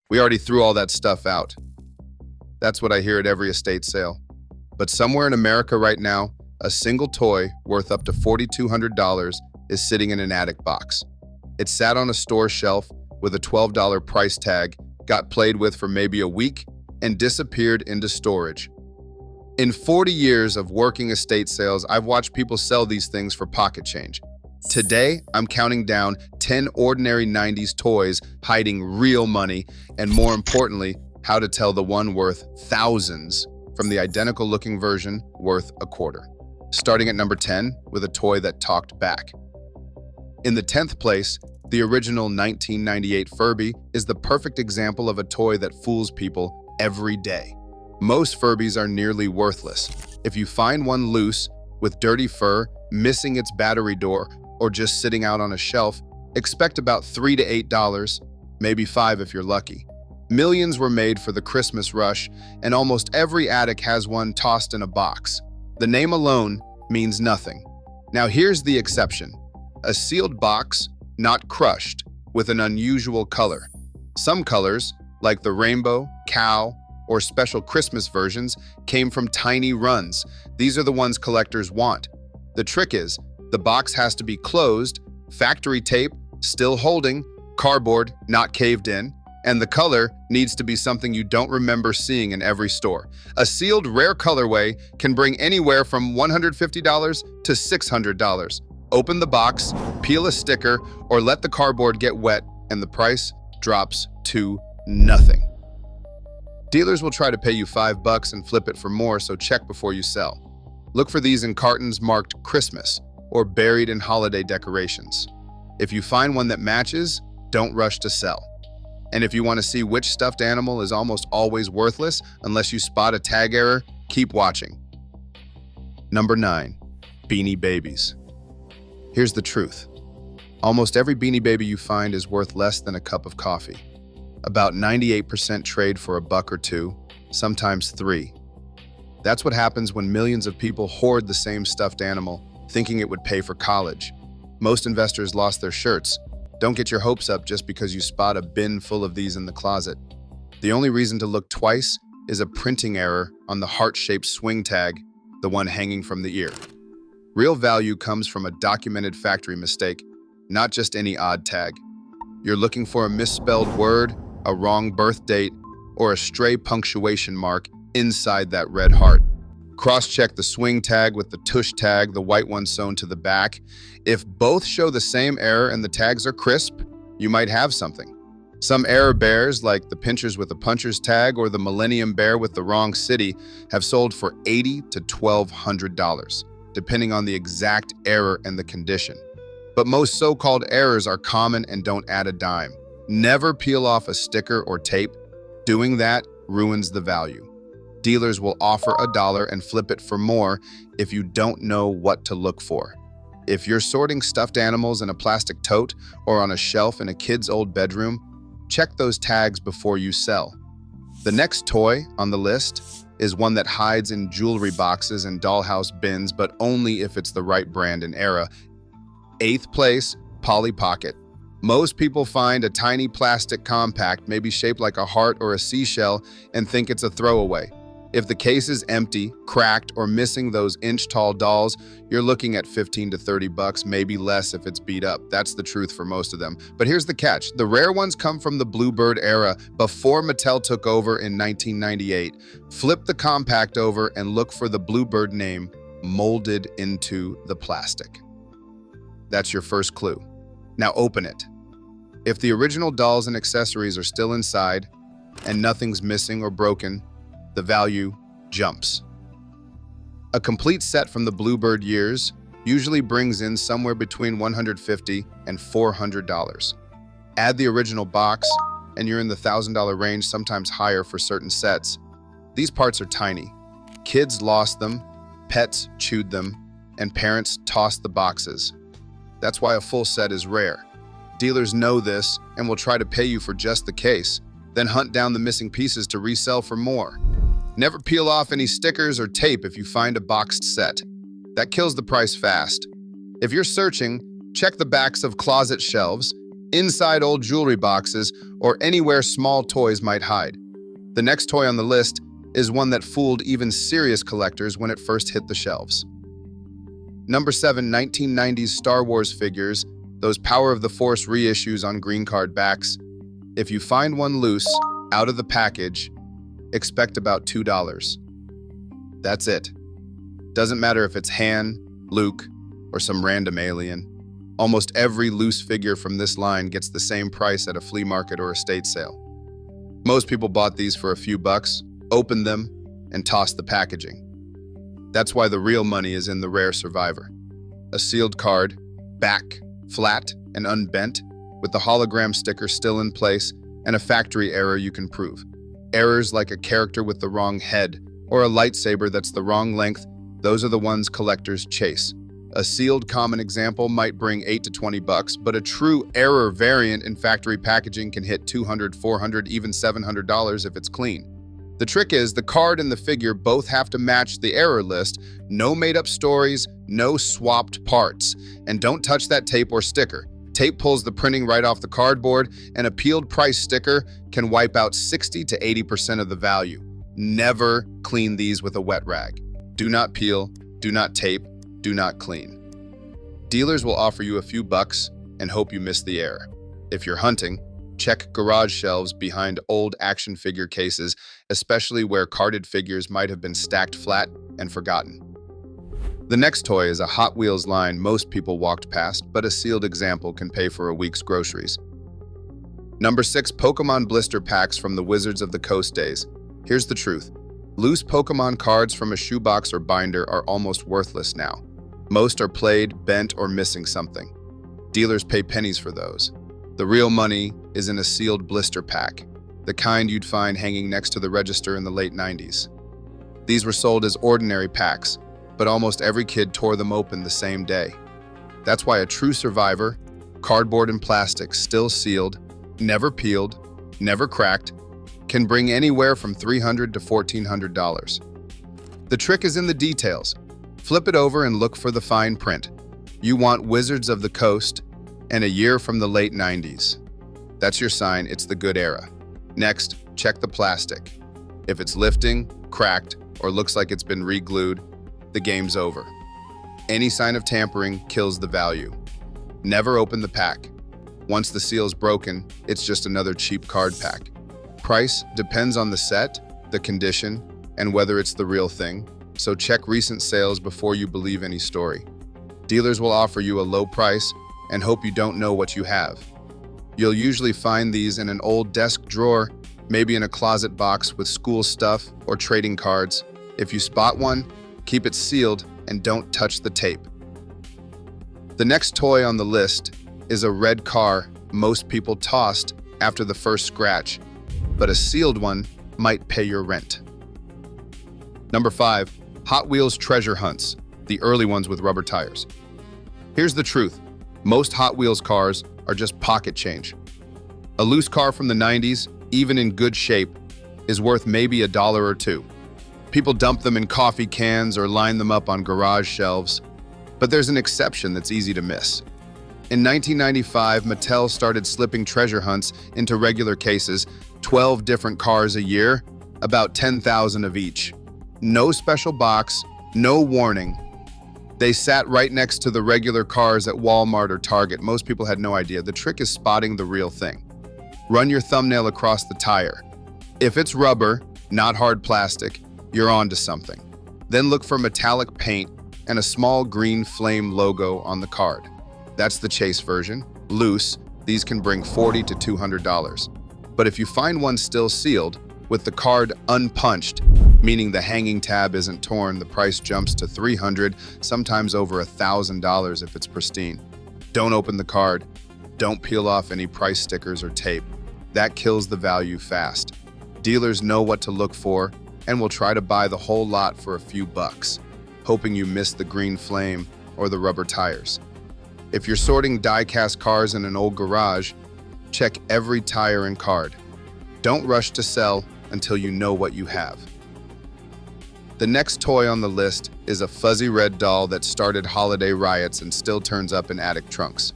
We already threw all that stuff out. That's what I hear at every estate sale. But somewhere in America right now, a single toy worth up to $4,200 is sitting in an attic box. It sat on a store shelf with a $12 price tag, got played with for maybe a week, and disappeared into storage. In 40 years of working estate sales, I've watched people sell these things for pocket change. Today, I'm counting down 10 ordinary 90s toys hiding real money, and more importantly, how to tell the one worth thousands from the identical looking version worth a quarter. Starting at number 10 with a toy that talked back. In the 10th place, the original 1998 Furby is the perfect example of a toy that fools people every day. Most Furbies are nearly worthless. If you find one loose, with dirty fur, missing its battery door, or just sitting out on a shelf, expect about $3 to $8, maybe $5 if you're lucky. Millions were made for the Christmas rush, and almost every attic has one tossed in a box. The name alone means nothing. Now here's the exception. A sealed box, not crushed, with an unusual color. Some colors, like the rainbow, cow, or special Christmas versions, came from tiny runs. These are the ones collectors want. The trick is, the box has to be closed, factory tape, still holding, cardboard, not caved in, and the color needs to be something you don't remember seeing in every store. A sealed rare colorway can bring anywhere from $150 to $600. Open the box, peel a sticker, or let the cardboard get wet, and the price drops to nothing. Dealers will try to pay you $5 and flip it for more, so check before you sell. Look for these in cartons marked Christmas or buried in holiday decorations. If you find one that matches, don't rush to sell. And if you want to see which stuffed animal is almost always worthless unless you spot a tag error, keep watching. Number 9. Beanie Babies. Here's the truth. Almost every Beanie Baby you find is worth less than a cup of coffee. About 98% trade for a buck or two, sometimes 3. That's what happens when millions of people hoard the same stuffed animal, thinking it would pay for college. Most investors lost their shirts. Don't get your hopes up just because you spot a bin full of these in the closet. The only reason to look twice is a printing error on the heart-shaped swing tag, the one hanging from the ear. Real value comes from a documented factory mistake, not just any odd tag. You're looking for a misspelled word, a wrong birth date, or a stray punctuation mark inside that red heart. Cross-check the swing tag with the tush tag, the white one sewn to the back. If both show the same error and the tags are crisp, you might have something. Some error bears, like the pinchers with a puncher's tag or the Millennium Bear with the wrong city, have sold for $80 to $1,200, depending on the exact error and the condition. But most so-called errors are common and don't add a dime. Never peel off a sticker or tape. Doing that ruins the value. Dealers will offer $1 and flip it for more if you don't know what to look for. If you're sorting stuffed animals in a plastic tote or on a shelf in a kid's old bedroom, check those tags before you sell. The next toy on the list is one that hides in jewelry boxes and dollhouse bins, but only if it's the right brand and era. 8th place, Polly Pocket. Most people find a tiny plastic compact, maybe shaped like a heart or a seashell, and think it's a throwaway. If the case is empty, cracked, or missing those inch-tall dolls, you're looking at $15 to $30, maybe less if it's beat up. That's the truth for most of them. But here's the catch. The rare ones come from the Bluebird era, before Mattel took over in 1998. Flip the compact over and look for the Bluebird name molded into the plastic. That's your first clue. Now open it. If the original dolls and accessories are still inside, and nothing's missing or broken, the value jumps. A complete set from the Bluebird years usually brings in somewhere between $150 and $400. Add the original box, and you're in the $1,000 range, sometimes higher for certain sets. These parts are tiny. Kids lost them, pets chewed them, and parents tossed the boxes. That's why a full set is rare. Dealers know this and will try to pay you for just the case, then hunt down the missing pieces to resell for more. Never peel off any stickers or tape if you find a boxed set. That kills the price fast. If you're searching, check the backs of closet shelves. inside old jewelry boxes, or anywhere small toys might hide. The next toy on the list is one that fooled even serious collectors when it first hit the shelves. Number 7, 1990s Star Wars figures, those Power of the Force reissues on green card backs. If you find one loose, out of the package, expect about $2. That's it. Doesn't matter if it's Han, Luke, or some random alien. Almost every loose figure from this line gets the same price at a flea market or estate sale. Most people bought these for a few bucks, opened them, and tossed the packaging. That's why the real money is in the rare survivor. A sealed card, back, flat, and unbent, with the hologram sticker still in place, and a factory error you can prove. Errors like a character with the wrong head, or a lightsaber that's the wrong length, those are the ones collectors chase. A sealed common example might bring $8 to $20, but a true error variant in factory packaging can hit $200, $400, even $700 if it's clean. The trick is the card and the figure both have to match the error list, no made-up stories, no swapped parts. And don't touch that tape or sticker. Tape pulls the printing right off the cardboard, and a peeled price sticker can wipe out 60 to 80% of the value. Never clean these with a wet rag. Do not peel, do not tape, do not clean. Dealers will offer you a few bucks and hope you miss the error. If you're hunting, check garage shelves behind old action figure cases, especially where carded figures might have been stacked flat and forgotten. The next toy is a Hot Wheels line most people walked past, but a sealed example can pay for a week's groceries. Number 6, Pokemon blister packs from the Wizards of the Coast days. Here's the truth. Loose Pokemon cards from a shoebox or binder are almost worthless now. Most are played, bent, or missing something. Dealers pay pennies for those. The real money is in a sealed blister pack, the kind you'd find hanging next to the register in the late 90s. These were sold as ordinary packs, but almost every kid tore them open the same day. That's why a true survivor, cardboard and plastic still sealed, never peeled, never cracked, can bring anywhere from $300 to $1,400. The trick is in the details. Flip it over and look for the fine print. You want Wizards of the Coast and a year from the late 90s. That's your sign it's the good era. Next, check the plastic. If it's lifting, cracked, or looks like it's been re-glued, the game's over. Any sign of tampering kills the value. Never open the pack. Once the seal's broken, it's just another cheap card pack. Price depends on the set, the condition, and whether it's the real thing, so check recent sales before you believe any story. Dealers will offer you a low price and hope you don't know what you have. You'll usually find these in an old desk drawer, maybe in a closet box with school stuff or trading cards. If you spot one, keep it sealed and don't touch the tape. The next toy on the list is a red car most people tossed after the first scratch, but a sealed one might pay your rent. Number 5, Hot Wheels treasure hunts, the early ones with rubber tires. Here's the truth. Most Hot Wheels cars are just pocket change. A loose car from the 90s, even in good shape, is worth maybe $1 or $2. People dump them in coffee cans or line them up on garage shelves, but there's an exception that's easy to miss. In 1995, Mattel started slipping treasure hunts into regular cases, 12 different cars a year, about 10,000 of each. No special box, no warning. They sat right next to the regular cars at Walmart or Target. Most people had no idea. The trick is spotting the real thing. Run your thumbnail across the tire. If it's rubber, not hard plastic, you're onto something. Then look for metallic paint and a small green flame logo on the card. That's the chase version. Loose, these can bring $40 to $200. But if you find one still sealed, with the card unpunched, meaning the hanging tab isn't torn, the price jumps to $300, sometimes over $1,000 if it's pristine. Don't open the card. Don't peel off any price stickers or tape. That kills the value fast. Dealers know what to look for and will try to buy the whole lot for a few bucks, hoping you miss the green flame or the rubber tires. If you're sorting die-cast cars in an old garage, check every tire and card. Don't rush to sell until you know what you have. The next toy on the list is a fuzzy red doll that started holiday riots and still turns up in attic trunks.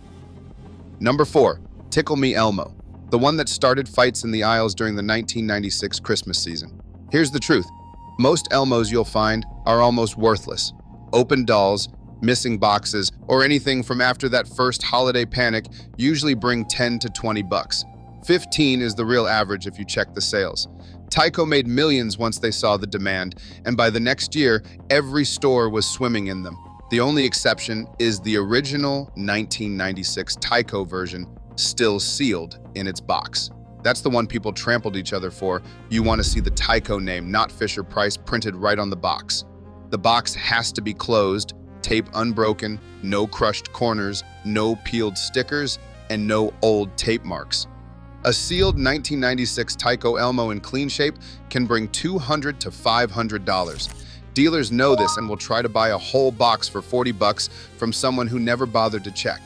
Number 4, Tickle Me Elmo, the one that started fights in the aisles during the 1996 Christmas season. Here's the truth. Most Elmos you'll find are almost worthless. Open dolls, missing boxes, or anything from after that first holiday panic usually bring 10 to 20 bucks. 15 is the real average if you check the sales. Tyco made millions once they saw the demand, and by the next year, every store was swimming in them. The only exception is the original 1996 Tyco version, still sealed in its box. That's the one people trampled each other for. You want to see the Tyco name, not Fisher-Price, printed right on the box. The box has to be closed, tape unbroken, no crushed corners, no peeled stickers, and no old tape marks. A sealed 1996 Tyco Elmo in clean shape can bring $200 to $500. Dealers know this and will try to buy a whole box for 40 bucks from someone who never bothered to check.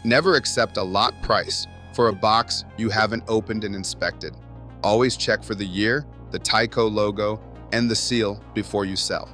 Never accept a lot price for a box you haven't opened and inspected. Always check for the year, the Tyco logo, and the seal before you sell.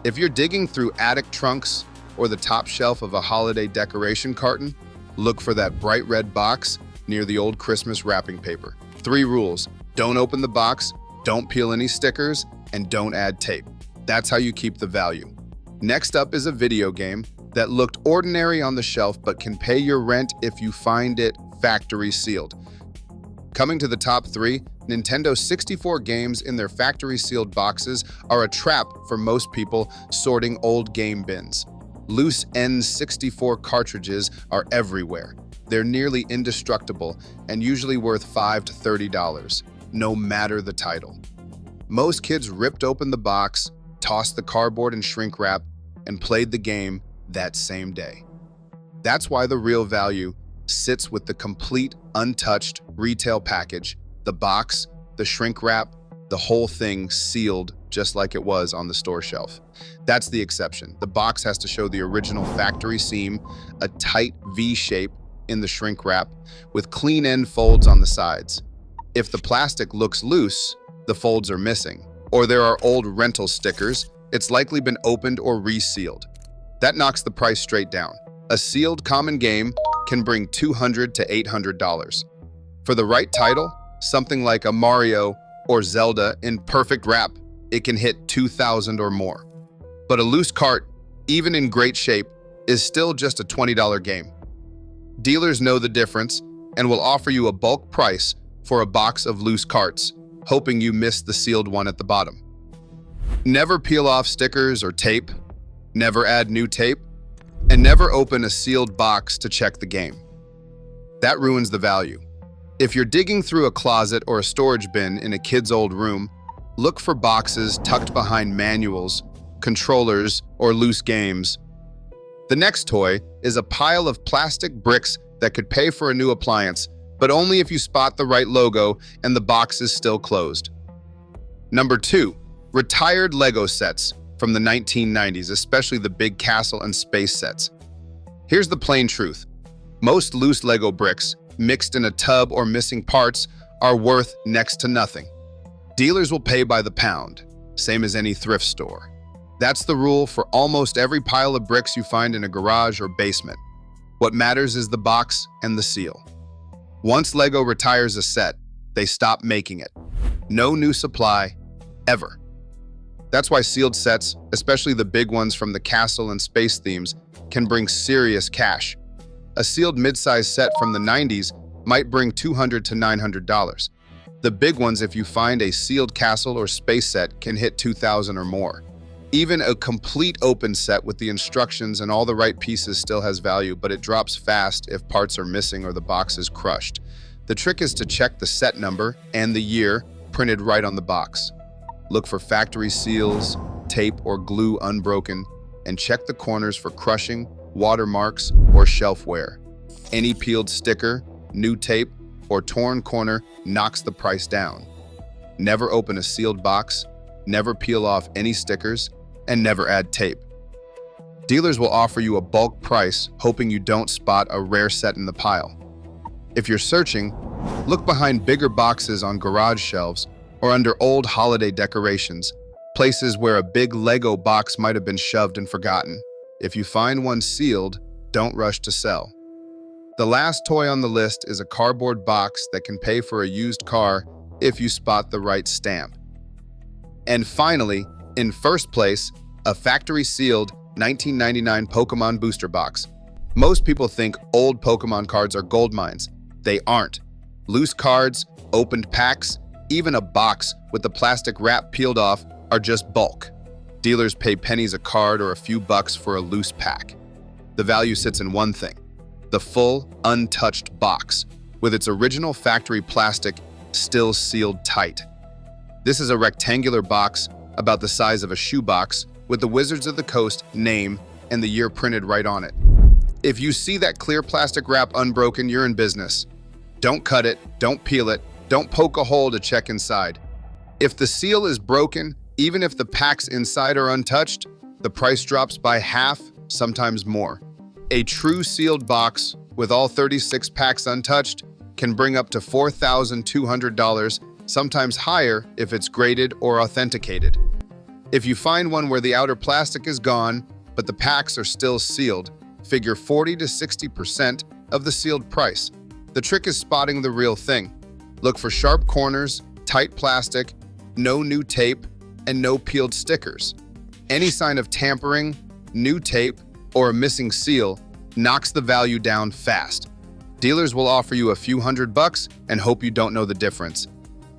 If you're digging through attic trunks or the top shelf of a holiday decoration carton, look for that bright red box near the old Christmas wrapping paper. 3 rules: don't open the box, don't peel any stickers, and don't add tape. That's how you keep the value. Next up is a video game that looked ordinary on the shelf but can pay your rent if you find it factory sealed. Coming to the top 3, Nintendo 64 games in their factory sealed boxes are a trap for most people sorting old game bins. Loose N64 cartridges are everywhere. They're nearly indestructible and usually worth $5 to $30, no matter the title. Most kids ripped open the box, tossed the cardboard and shrink wrap, and played the game that same day. That's why the real value sits with the complete, untouched retail package, the box, the shrink wrap, the whole thing sealed just like it was on the store shelf. That's the exception. The box has to show the original factory seam, a tight V shape in the shrink wrap, with clean end folds on the sides. If the plastic looks loose, the folds are missing, or there are old rental stickers, it's likely been opened or resealed. That knocks the price straight down. A sealed common game can bring $200 to $800. For the right title, something like a Mario or Zelda in perfect wrap, it can hit $2,000 or more. But a loose cart, even in great shape, is still just a $20 game. Dealers know the difference and will offer you a bulk price for a box of loose carts, hoping you miss the sealed one at the bottom. Never peel off stickers or tape, never add new tape, and never open a sealed box to check the game. That ruins the value. If you're digging through a closet or a storage bin in a kid's old room, look for boxes tucked behind manuals, controllers, or loose games. The next toy is a pile of plastic bricks that could pay for a new appliance, but only if you spot the right logo and the box is still closed. Number 2, retired Lego sets from the 1990s, especially the big castle and space sets. Here's the plain truth. Most loose Lego bricks, mixed in a tub or missing parts, are worth next to nothing. Dealers will pay by the pound, same as any thrift store. That's the rule for almost every pile of bricks you find in a garage or basement. What matters is the box and the seal. Once Lego retires a set, they stop making it. No new supply, ever. That's why sealed sets, especially the big ones from the castle and space themes, can bring serious cash. A sealed mid-size set from the 90s might bring $200 to $900. The big ones, if you find a sealed castle or space set, can hit $2,000 or more. Even a complete open set with the instructions and all the right pieces still has value, but it drops fast if parts are missing or the box is crushed. The trick is to check the set number and the year printed right on the box. Look for factory seals, tape or glue unbroken, and check the corners for crushing, watermarks, or shelf wear. Any peeled sticker, new tape, or torn corner knocks the price down. Never open a sealed box, never peel off any stickers, and never add tape. Dealers will offer you a bulk price, hoping you don't spot a rare set in the pile. If you're searching, look behind bigger boxes on garage shelves or under old holiday decorations, places where a big Lego box might have been shoved and forgotten. If you find one sealed, don't rush to sell. The last toy on the list is a cardboard box that can pay for a used car if you spot the right stamp. And finally, in first place, a factory-sealed 1999 Pokemon booster box. Most people think old Pokemon cards are gold mines. They aren't. Loose cards, opened packs, even a box with the plastic wrap peeled off are just bulk. Dealers pay pennies a card or a few bucks for a loose pack. The value sits in one thing: the full, untouched box, with its original factory plastic still sealed tight. This is a rectangular box about the size of a shoebox with the Wizards of the Coast name and the year printed right on it. If you see that clear plastic wrap unbroken, you're in business. Don't cut it, don't peel it, don't poke a hole to check inside. If the seal is broken, even if the packs inside are untouched, the price drops by half, sometimes more. A true sealed box with all 36 packs untouched can bring up to $4,200, sometimes higher if it's graded or authenticated. If you find one where the outer plastic is gone, but the packs are still sealed, figure 40 to 60% of the sealed price. The trick is spotting the real thing. Look for sharp corners, tight plastic, no new tape, and no peeled stickers. Any sign of tampering, new tape, or a missing seal knocks the value down fast. Dealers will offer you a few $100 and hope you don't know the difference.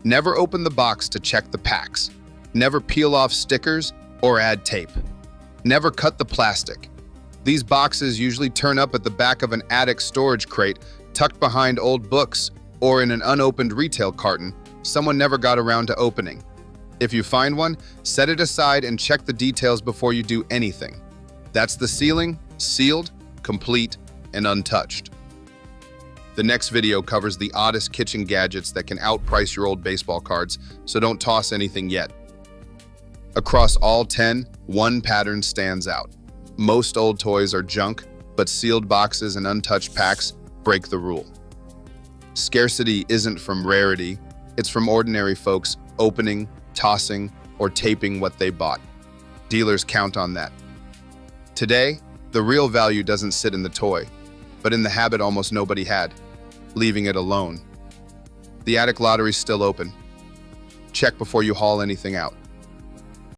Never open the box to check the packs. Never peel off stickers or add tape. Never cut the plastic. These boxes usually turn up at the back of an attic storage crate, tucked behind old books, or in an unopened retail carton someone never got around to opening. If you find one, set it aside and check the details before you do anything. That's the sealing, sealed, complete, and untouched. The next video covers the oddest kitchen gadgets that can outprice your old baseball cards, so don't toss anything yet. Across all 10, one pattern stands out. Most old toys are junk, but sealed boxes and untouched packs break the rule. Scarcity isn't from rarity, it's from ordinary folks opening, tossing, or taping what they bought. Dealers count on that. Today, the real value doesn't sit in the toy, but in the habit almost nobody had, leaving it alone. The attic lottery's still open. Check before you haul anything out.